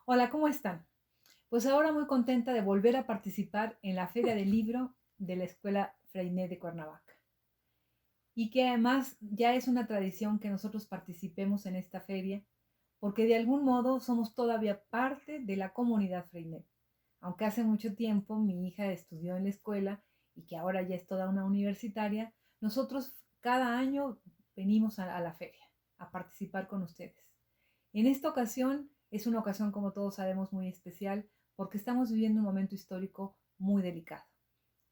Hola, ¿cómo están? Pues ahora muy contenta de volver a participar en la Feria del Libro de la Escuela Freinet de Cuernavaca. Y que además ya es una tradición que nosotros participemos en esta feria, porque de algún modo somos todavía parte de la comunidad Freinet. Aunque hace mucho tiempo mi hija estudió en la escuela y que ahora ya es toda una universitaria, nosotros cada año venimos a la feria a participar con ustedes. En esta ocasión es una ocasión, como todos sabemos, muy especial porque estamos viviendo un momento histórico muy delicado.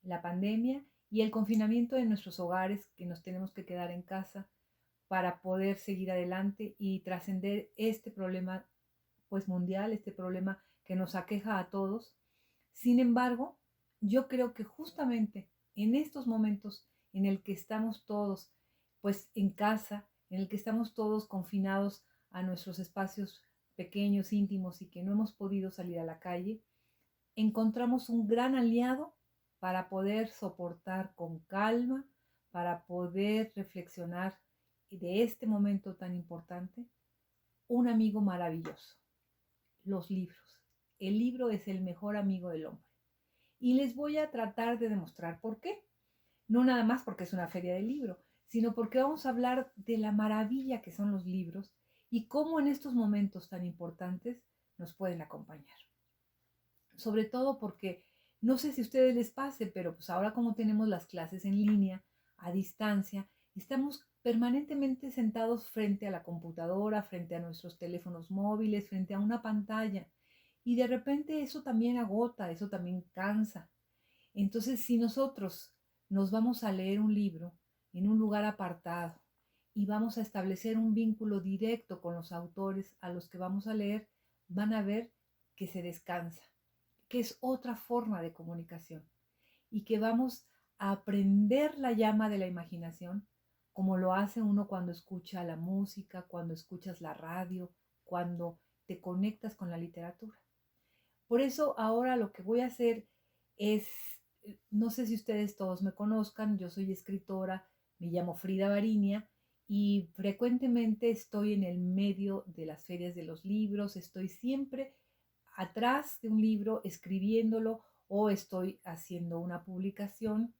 La pandemia y el confinamiento de nuestros hogares, que nos tenemos que quedar en casa para poder seguir adelante y trascender este problema pues mundial, este problema que nos aqueja a todos. Sin embargo, yo creo que justamente en estos momentos en el que estamos todos pues en casa, en el que estamos todos confinados a nuestros espacios pequeños, íntimos y que no hemos podido salir a la calle, encontramos un gran aliado para poder soportar con calma, para poder reflexionar de este momento tan importante, un amigo maravilloso, los libros. El libro es el mejor amigo del hombre. Y les voy a tratar de demostrar por qué. No nada más porque es una feria del libro, sino porque vamos a hablar de la maravilla que son los libros y cómo en estos momentos tan importantes nos pueden acompañar. Sobre todo porque no sé si a ustedes les pase, pero pues ahora como tenemos las clases en línea, a distancia, estamos permanentemente sentados frente a la computadora, frente a nuestros teléfonos móviles, frente a una pantalla. Y de repente eso también agota, eso también cansa. Entonces, si nosotros nos vamos a leer un libro en un lugar apartado y vamos a establecer un vínculo directo con los autores a los que vamos a leer, van a ver que se descansa, que es otra forma de comunicación y que vamos a aprender la llama de la imaginación como lo hace uno cuando escucha la música, cuando escuchas la radio, cuando te conectas con la literatura. Por eso ahora lo que voy a hacer es, no sé si ustedes todos me conozcan, yo soy escritora, me llamo Frida Barinia y frecuentemente estoy en el medio de las ferias de los libros, estoy siempre atrás de un libro escribiéndolo o estoy haciendo una publicación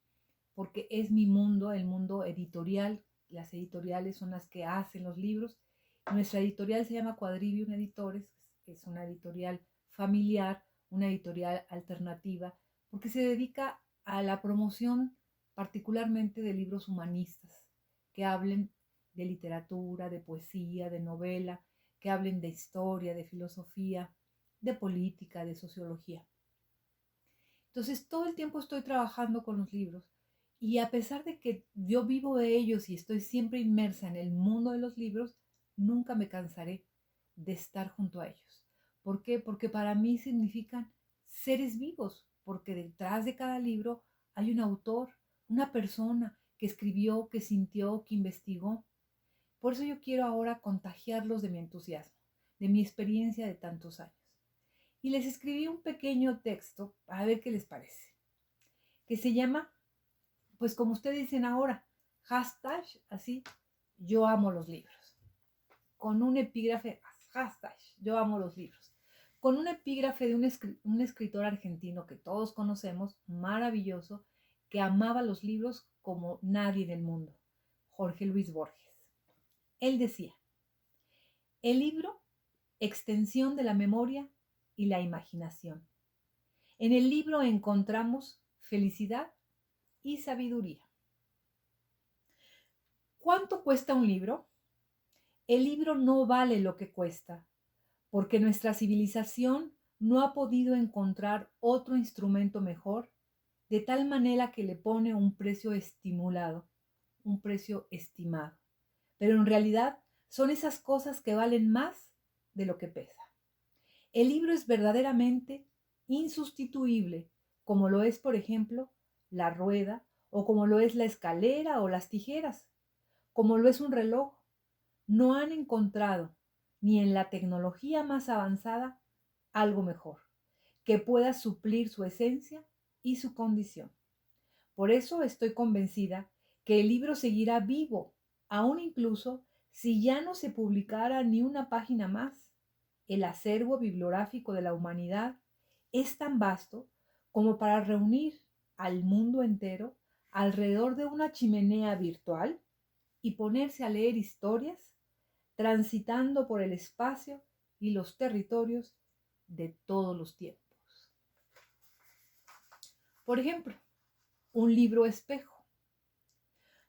porque es mi mundo, el mundo editorial. Las editoriales son las que hacen los libros. Nuestra editorial se llama Quadrivium Editores, es una editorial familiar, una editorial alternativa, porque se dedica a la promoción particularmente de libros humanistas, que hablen de literatura, de poesía, de novela, que hablen de historia, de filosofía, de política, de sociología. Entonces, todo el tiempo estoy trabajando con los libros y a pesar de que yo vivo de ellos y estoy siempre inmersa en el mundo de los libros, nunca me cansaré de estar junto a ellos. ¿Por qué? Porque para mí significan seres vivos, porque detrás de cada libro hay un autor, una persona que escribió, que sintió, que investigó. Por eso yo quiero ahora contagiarlos de mi entusiasmo, de mi experiencia de tantos años. Y les escribí un pequeño texto, a ver qué les parece, que se llama, pues como ustedes dicen ahora, hashtag, así, yo amo los libros, con un epígrafe, hashtag, yo amo los libros, con un epígrafe de un escritor argentino que todos conocemos, maravilloso, que amaba los libros como nadie en el mundo, Jorge Luis Borges. Él decía, el libro, extensión de la memoria y la imaginación. En el libro encontramos felicidad y sabiduría. ¿Cuánto cuesta un libro? El libro no vale lo que cuesta, porque nuestra civilización no ha podido encontrar otro instrumento mejor, de tal manera que le pone un precio estimulado, un precio estimado. Pero en realidad son esas cosas que valen más de lo que pesa. El libro es verdaderamente insustituible, como lo es, por ejemplo, la rueda, o como lo es la escalera o las tijeras, como lo es un reloj. No han encontrado, ni en la tecnología más avanzada, algo mejor, que pueda suplir su esencia y su condición. Por eso estoy convencida que el libro seguirá vivo, aún incluso si ya no se publicara ni una página más. el acervo bibliográfico de la humanidad es tan vasto como para reunir al mundo entero alrededor de una chimenea virtual y ponerse a leer historias, transitando por el espacio y los territorios de todos los tiempos. Por ejemplo, un libro espejo.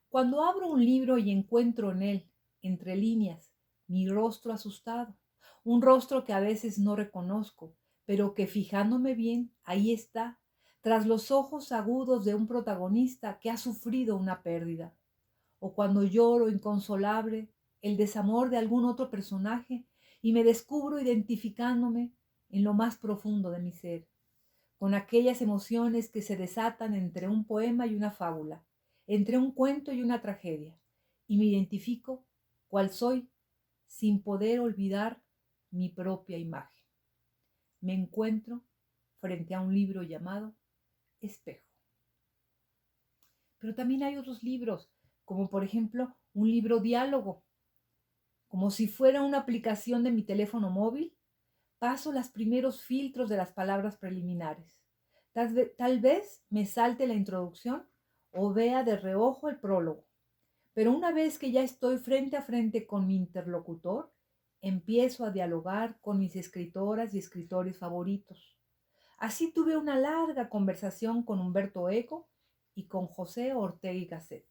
Cuando abro un libro y encuentro en él, entre líneas, mi rostro asustado, un rostro que a veces no reconozco, pero que fijándome bien, ahí está, tras los ojos agudos de un protagonista que ha sufrido una pérdida, o cuando lloro inconsolable el desamor de algún otro personaje y me descubro identificándome en lo más profundo de mi ser, con aquellas emociones que se desatan entre un poema y una fábula, entre un cuento y una tragedia, y me identifico cuál soy sin poder olvidar mi propia imagen. Me encuentro frente a un libro llamado Espejo. Pero también hay otros libros, como por ejemplo un libro diálogo. Como si fuera una aplicación de mi teléfono móvil, paso los primeros filtros de las palabras preliminares. Tal vez me salte la introducción o vea de reojo el prólogo. Pero una vez que ya estoy frente a frente con mi interlocutor, empiezo a dialogar con mis escritoras y escritores favoritos. Así tuve una larga conversación con Humberto Eco y con José Ortega y Gasset.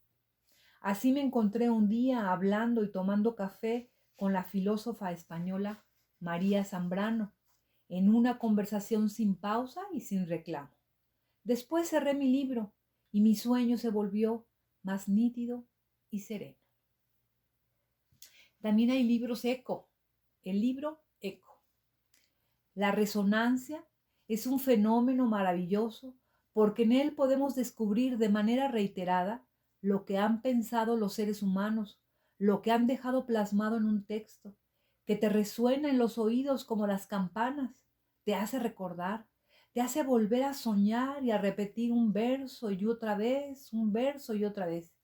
Así me encontré un día hablando y tomando café con la filósofa española María Zambrano, en una conversación sin pausa y sin reclamo. Después cerré mi libro y mi sueño se volvió más nítido y sereno. También hay libros eco. El libro eco. La resonancia es un fenómeno maravilloso porque en él podemos descubrir de manera reiterada lo que han pensado los seres humanos, lo que han dejado plasmado en un texto, que te resuena en los oídos como las campanas, te hace recordar, te hace volver a soñar y a repetir un verso y otra vez, un verso y otra vez.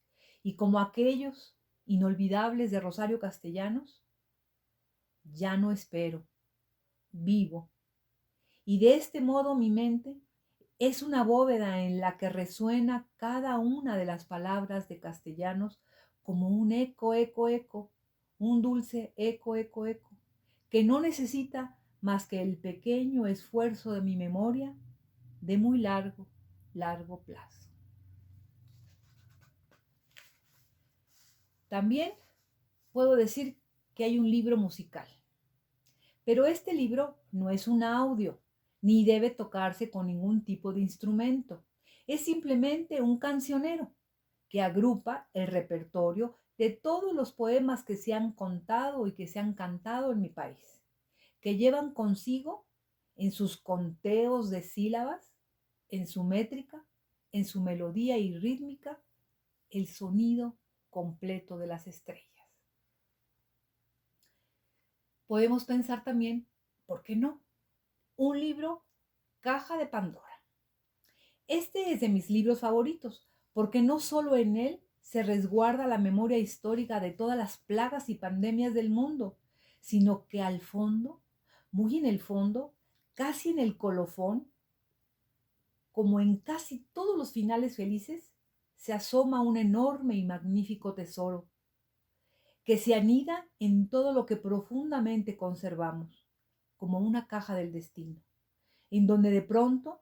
Y como aquellos inolvidables de Rosario Castellanos, ya no espero, vivo. Y de este modo mi mente es una bóveda en la que resuena cada una de las palabras de Castellanos como un eco, eco, eco, un dulce eco, eco, eco, que no necesita más que el pequeño esfuerzo de mi memoria de muy largo, largo plazo. También puedo decir que hay un libro musical, pero este libro no es un audio, ni debe tocarse con ningún tipo de instrumento. Es simplemente un cancionero que agrupa el repertorio de todos los poemas que se han contado y que se han cantado en mi país, que llevan consigo en sus conteos de sílabas, en su métrica, en su melodía y rítmica, el sonido completo de las estrellas. Podemos pensar también, ¿por qué no? Un libro, Caja de Pandora. Este es de mis libros favoritos, porque no solo en él se resguarda la memoria histórica de todas las plagas y pandemias del mundo, sino que al fondo, muy en el fondo, casi en el colofón, como en casi todos los finales felices, se asoma un enorme y magnífico tesoro, que se anida en todo lo que profundamente conservamos, como una caja del destino, en donde de pronto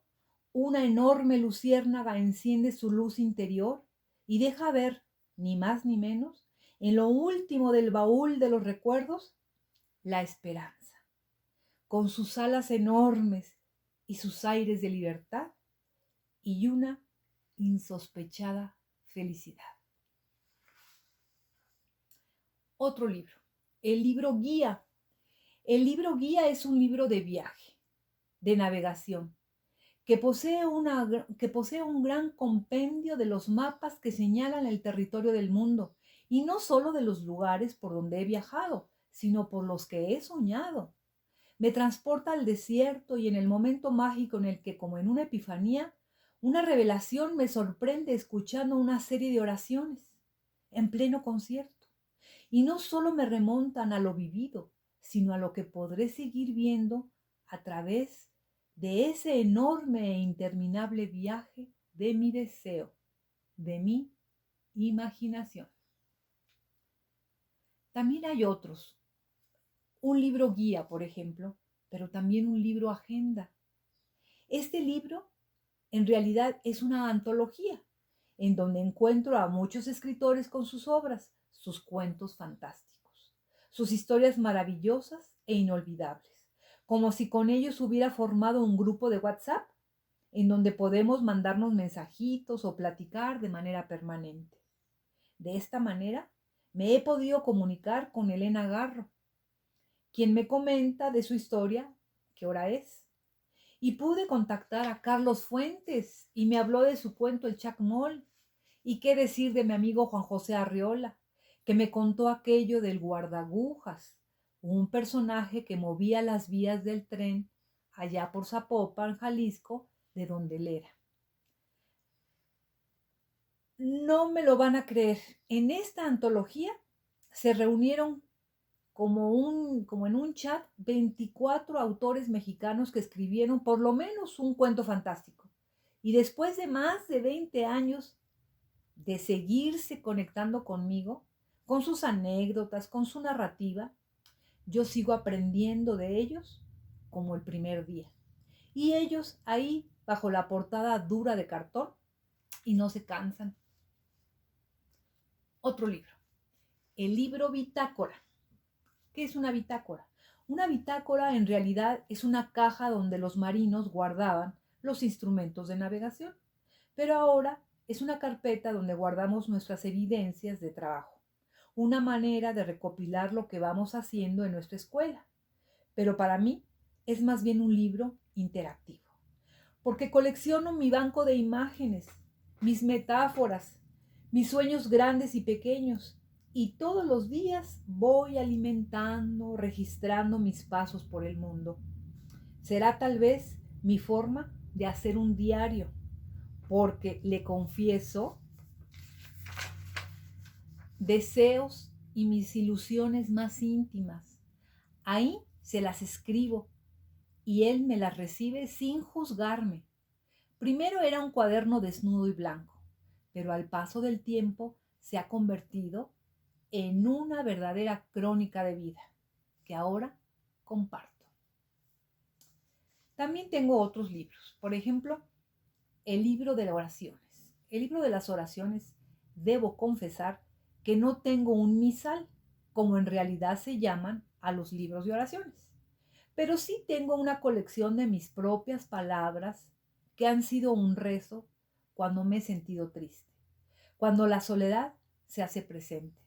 una enorme luciérnaga enciende su luz interior y deja ver, ni más ni menos, en lo último del baúl de los recuerdos, la esperanza, con sus alas enormes y sus aires de libertad y una insospechada felicidad. Otro libro, el libro guía. El libro guía es un libro de viaje, de navegación, que posee un gran compendio de los mapas que señalan el territorio del mundo, y no solo de los lugares por donde he viajado, sino por los que he soñado. Me transporta al desierto y en el momento mágico en el que, como en una epifanía, una revelación me sorprende escuchando una serie de oraciones en pleno concierto. Y no solo me remontan a lo vivido, sino a lo que podré seguir viendo a través de ese enorme e interminable viaje de mi deseo, de mi imaginación. También hay otros, un libro guía, por ejemplo, pero también un libro agenda. Este libro en realidad es una antología en donde encuentro a muchos escritores con sus obras, sus cuentos fantásticos, sus historias maravillosas e inolvidables, como si con ellos hubiera formado un grupo de WhatsApp en donde podemos mandarnos mensajitos o platicar de manera permanente. De esta manera me he podido comunicar con Elena Garro, quien me comenta de su historia, qué hora es. Y pude contactar a Carlos Fuentes y me habló de su cuento El Chacmol. Y qué decir de mi amigo Juan José Arriola, que me contó aquello del guardagujas, un personaje que movía las vías del tren allá por Zapopan, Jalisco, de donde él era. No me lo van a creer. En esta antología se reunieron como en un chat 24 autores mexicanos que escribieron por lo menos un cuento fantástico. Y después de más de 20 años de seguirse conectando conmigo, con sus anécdotas, con su narrativa, yo sigo aprendiendo de ellos como el primer día. Y ellos ahí, bajo la portada dura de cartón, y no se cansan. Otro libro, el libro Bitácora. ¿Qué es una bitácora? Una bitácora en realidad es una caja donde los marinos guardaban los instrumentos de navegación, pero ahora es una carpeta donde guardamos nuestras evidencias de trabajo, una manera de recopilar lo que vamos haciendo en nuestra escuela. Pero para mí es más bien un libro interactivo, porque colecciono mi banco de imágenes, mis metáforas, mis sueños grandes y pequeños, y todos los días voy alimentando, registrando mis pasos por el mundo. Será tal vez mi forma de hacer un diario, porque le confieso deseos y mis ilusiones más íntimas. Ahí se las escribo y él me las recibe sin juzgarme. Primero era un cuaderno desnudo y blanco, pero al paso del tiempo se ha convertido en una verdadera crónica de vida que ahora comparto. También tengo otros libros, por ejemplo, el libro de las oraciones. El libro de las oraciones, debo confesar que no tengo un misal, como en realidad se llaman a los libros de oraciones, pero sí tengo una colección de mis propias palabras que han sido un rezo cuando me he sentido triste, cuando la soledad se hace presente.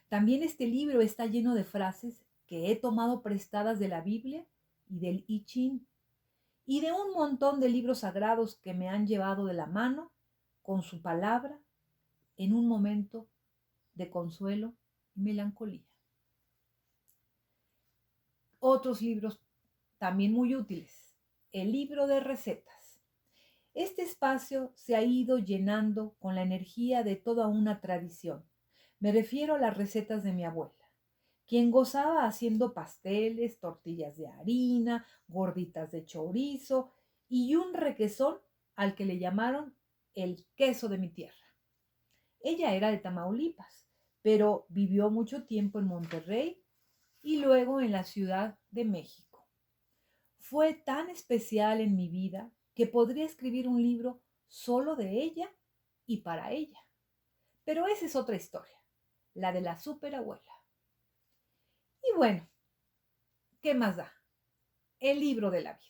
También este libro está lleno de frases que he tomado prestadas de la Biblia y del I Ching y de un montón de libros sagrados que me han llevado de la mano con su palabra en un momento de consuelo y melancolía. Otros libros también muy útiles. El libro de recetas. Este espacio se ha ido llenando con la energía de toda una tradición. Me refiero a las recetas de mi abuela, quien gozaba haciendo pasteles, tortillas de harina, gorditas de chorizo y un requesón al que le llamaron el queso de mi tierra. Ella era de Tamaulipas, pero vivió mucho tiempo en Monterrey y luego en la Ciudad de México. Fue tan especial en mi vida que podría escribir un libro solo de ella y para ella. Pero esa es otra historia, la de la superabuela. Y bueno, ¿qué más da? El libro de la vida.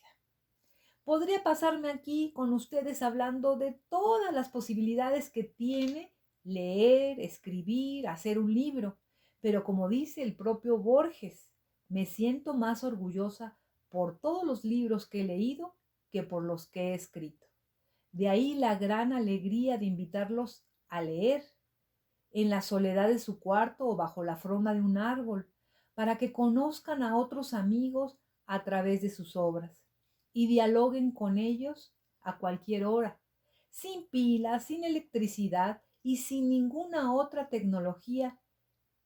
Podría pasarme aquí con ustedes hablando de todas las posibilidades que tiene leer, escribir, hacer un libro, pero como dice el propio Borges, me siento más orgullosa por todos los libros que he leído que por los que he escrito. De ahí la gran alegría de invitarlos a leer en la soledad de su cuarto o bajo la fronda de un árbol, para que conozcan a otros amigos a través de sus obras y dialoguen con ellos a cualquier hora, sin pilas, sin electricidad y sin ninguna otra tecnología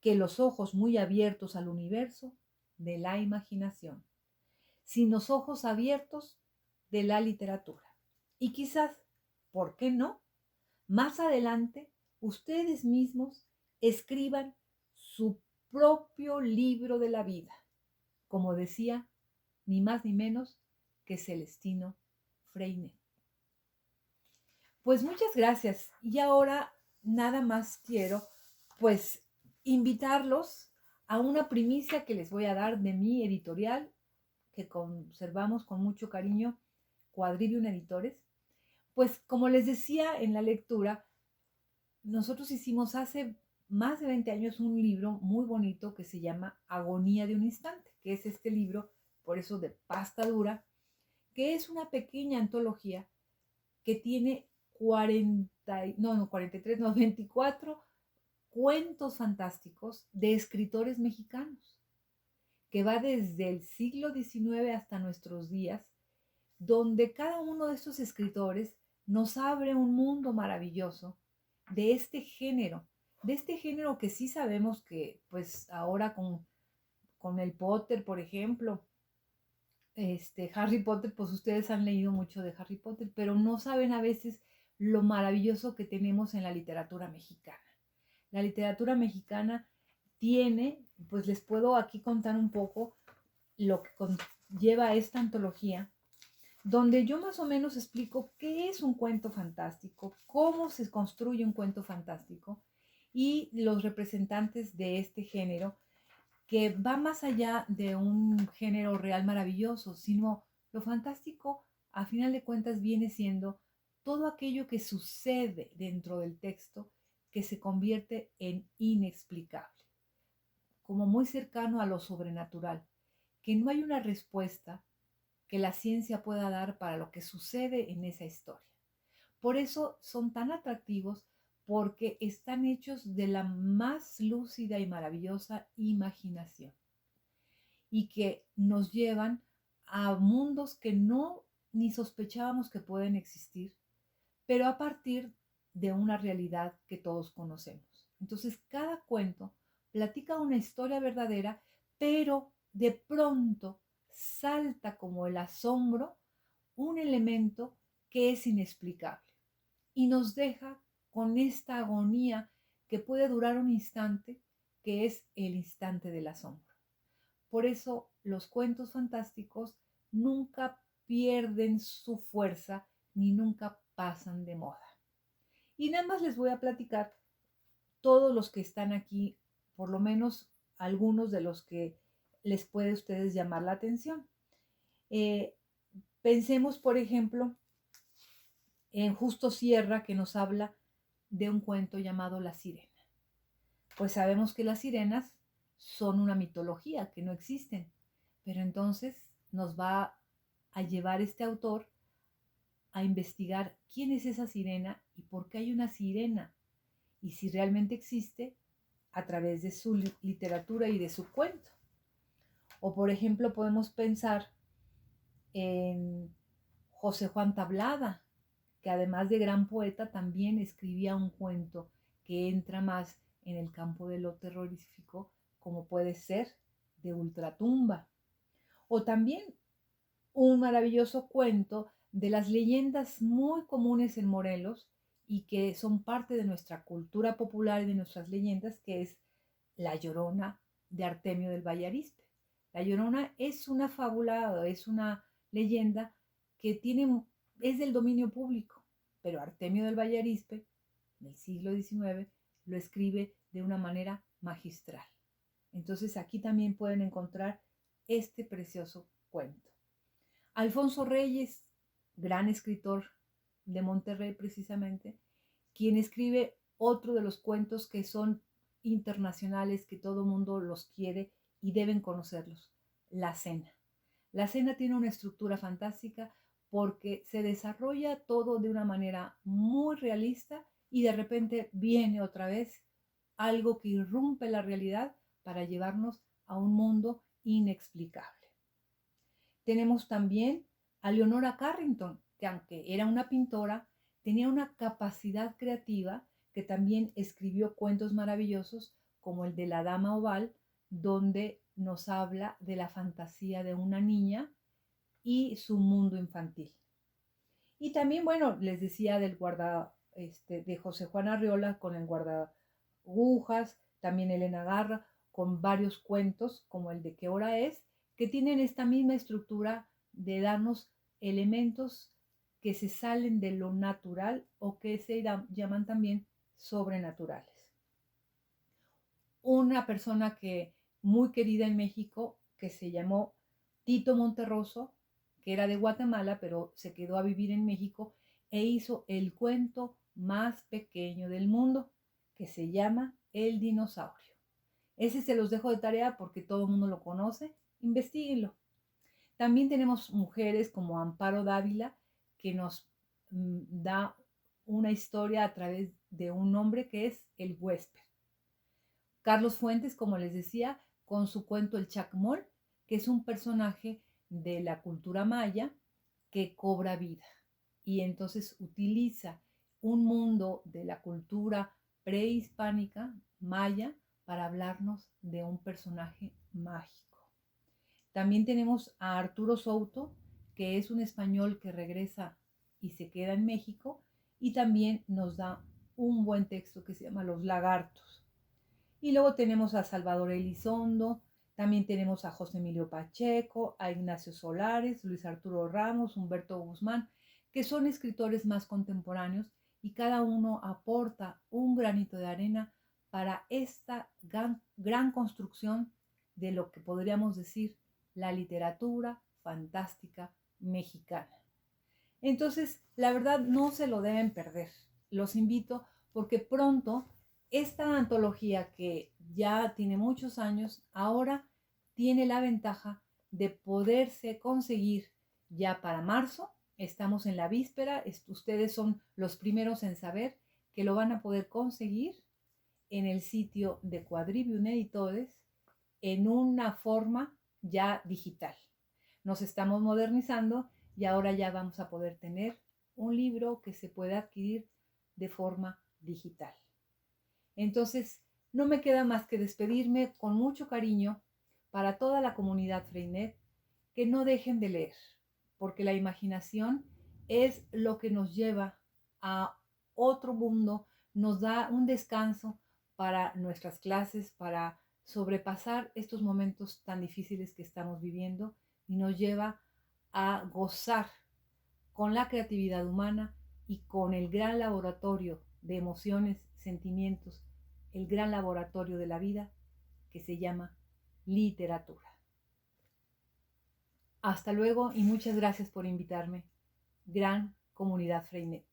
que los ojos muy abiertos al universo de la imaginación, sin los ojos abiertos de la literatura. Y quizás, ¿por qué no? Más adelante, ustedes mismos escriban su propio libro de la vida, como decía ni más ni menos que Celestino Freinet. Pues muchas gracias. Y ahora nada más quiero pues invitarlos a una primicia que les voy a dar de mi editorial que conservamos con mucho cariño, Quadrivium Editores. Pues como les decía en la lectura, nosotros hicimos hace más de 20 años un libro muy bonito que se llama Agonía de un Instante, que es este libro, por eso de pasta dura, que es una pequeña antología que tiene 24 cuentos fantásticos de escritores mexicanos, que va desde el siglo XIX hasta nuestros días, donde cada uno de estos escritores nos abre un mundo maravilloso de este género que sí sabemos que pues ahora con el Potter, por ejemplo, Harry Potter, pues ustedes han leído mucho de Harry Potter, pero no saben a veces lo maravilloso que tenemos en la literatura mexicana. La literatura mexicana tiene, pues les puedo aquí contar un poco lo que lleva esta antología, donde yo más o menos explico qué es un cuento fantástico, cómo se construye un cuento fantástico y los representantes de este género que va más allá de un género real maravilloso, sino lo fantástico, a final de cuentas, viene siendo todo aquello que sucede dentro del texto que se convierte en inexplicable, como muy cercano a lo sobrenatural, que no hay una respuesta que la ciencia pueda dar para lo que sucede en esa historia. Por eso son tan atractivos, porque están hechos de la más lúcida y maravillosa imaginación y que nos llevan a mundos que no ni sospechábamos que pueden existir, pero a partir de una realidad que todos conocemos. Entonces, cada cuento platica una historia verdadera, pero de pronto salta como el asombro un elemento que es inexplicable y nos deja con esta agonía que puede durar un instante, que es el instante del asombro. Por eso los cuentos fantásticos nunca pierden su fuerza ni nunca pasan de moda. Y nada más les voy a platicar todos los que están aquí, por lo menos algunos de los que les puede a ustedes llamar la atención. Pensemos, por ejemplo, en Justo Sierra, que nos habla de un cuento llamado La Sirena. Pues sabemos que las sirenas son una mitología, que no existen, pero entonces nos va a llevar este autor a investigar quién es esa sirena y por qué hay una sirena, y si realmente existe a través de su literatura y de su cuento. O por ejemplo podemos pensar en José Juan Tablada, que además de gran poeta también escribía un cuento que entra más en el campo de lo terrorífico, como puede ser de Ultratumba. O también un maravilloso cuento de las leyendas muy comunes en Morelos y que son parte de nuestra cultura popular y de nuestras leyendas, que es La Llorona de Artemio del Valle Arizpe. La Llorona es una fábula, es una leyenda que es del dominio público, pero Artemio del Valle Arizpe, del siglo XIX, lo escribe de una manera magistral. Entonces aquí también pueden encontrar este precioso cuento. Alfonso Reyes, gran escritor de Monterrey precisamente, quien escribe otro de los cuentos que son internacionales, que todo mundo los quiere y deben conocerlos, La Cena. La Cena tiene una estructura fantástica porque se desarrolla todo de una manera muy realista y de repente viene otra vez algo que irrumpe la realidad para llevarnos a un mundo inexplicable. Tenemos también a Leonora Carrington, que aunque era una pintora, tenía una capacidad creativa, que también escribió cuentos maravillosos como el de La Dama Oval, donde nos habla de la fantasía de una niña y su mundo infantil. Y también, bueno, les decía del de José Juan Arriola con el guardagujas, también Elena Garra, con varios cuentos como el de ¿Qué hora es?, que tienen esta misma estructura de darnos elementos que se salen de lo natural o que se llaman también sobrenaturales. Una persona que muy querida en México, que se llamó Tito Monterroso, que era de Guatemala, pero se quedó a vivir en México e hizo el cuento más pequeño del mundo, que se llama El dinosaurio. Ese se los dejo de tarea porque todo el mundo lo conoce, investíguenlo. También tenemos mujeres como Amparo Dávila, que nos da una historia a través de un hombre que es el huésped. Carlos Fuentes, como les decía, con su cuento El Chacmol, que es un personaje de la cultura maya que cobra vida y entonces utiliza un mundo de la cultura prehispánica maya para hablarnos de un personaje mágico. También tenemos a Arturo Souto, que es un español que regresa y se queda en México y también nos da un buen texto que se llama Los Lagartos. Y luego tenemos a Salvador Elizondo, también tenemos a José Emilio Pacheco, a Ignacio Solares, Luis Arturo Ramos, Humberto Guzmán, que son escritores más contemporáneos y cada uno aporta un granito de arena para esta gran construcción de lo que podríamos decir la literatura fantástica mexicana. Entonces, la verdad, no se lo deben perder. Los invito porque pronto esta antología, que ya tiene muchos años, ahora tiene la ventaja de poderse conseguir ya para marzo. Estamos en la víspera, ustedes son los primeros en saber que lo van a poder conseguir en el sitio de Quadrivium Editores en una forma ya digital. Nos estamos modernizando y ahora ya vamos a poder tener un libro que se pueda adquirir de forma digital. Entonces, no me queda más que despedirme con mucho cariño para toda la comunidad Freinet, que no dejen de leer, porque la imaginación es lo que nos lleva a otro mundo, nos da un descanso para nuestras clases, para sobrepasar estos momentos tan difíciles que estamos viviendo y nos lleva a gozar con la creatividad humana y con el gran laboratorio de emociones, sentimientos, el gran laboratorio de la vida que se llama literatura. Hasta luego y muchas gracias por invitarme. Gran comunidad Freinet.